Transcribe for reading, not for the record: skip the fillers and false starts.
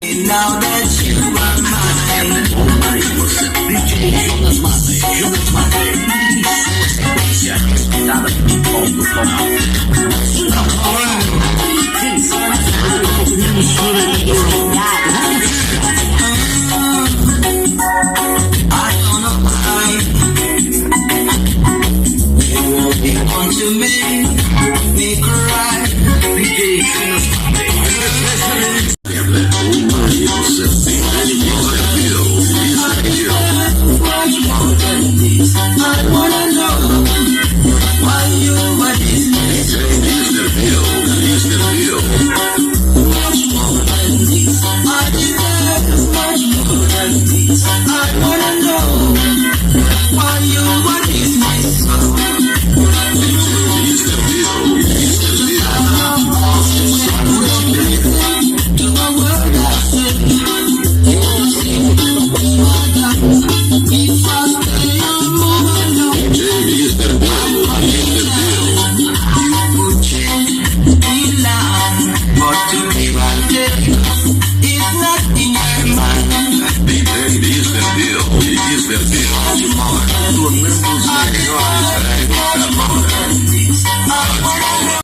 Now that you are mine, você DJ nas matas, nas matas. Sequência escutada em ponto final. Quem sabe I don't know why they want to make me cry. DJ nas matas. Você much more than this. I wanna know why you are this. Mr. Bill. Much more than this. I deserve much more than this. I wanna know why you are this, my soul. Mr. Bill. To a word I say. If I stay alone, Mr. Bill, you would change me line, but to be right there, it's not in your mind. Mr. Bill, you are